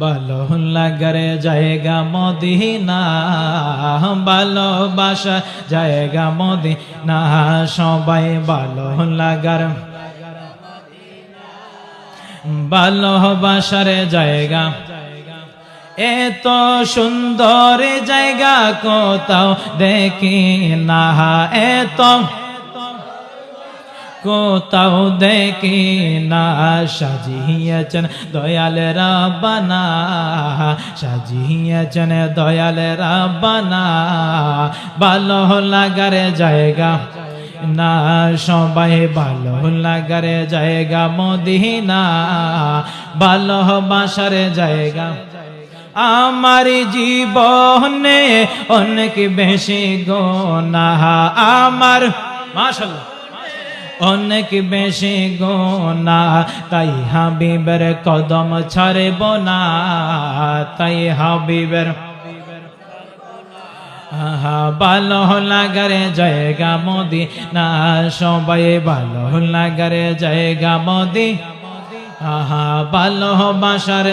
ভালো লাগার জায়গা মদিনা, ভালোবাসা জায়গা মদিনা, সবাই ভালো লাগার ভালোবাসার জায়গা। এত সুন্দর জায়গা কোথাও দেখি না, এত কোথাও দেখি না, সাজিয়েছেন দয়াল রাব্বানা, সাজিয়েছেন দয়াল রাব্বানা, ভালো লাগার জায়গা না, সবাই ভালো লাগার জায়গা মদিনা, ভালোবাসার জায়গা। আমার জীবনে অনেক বেশি গুনাহ, আমার মাশাআল্লাহ অনেক বেশি গুনাহ, তাই হাবিবের কদম ছাড়ব না, তাই হাবিবের ভালো লাগার জায়গা মদিনা, সবাই ভালো লাগার জায়গা মদিনা, ভালোবাসার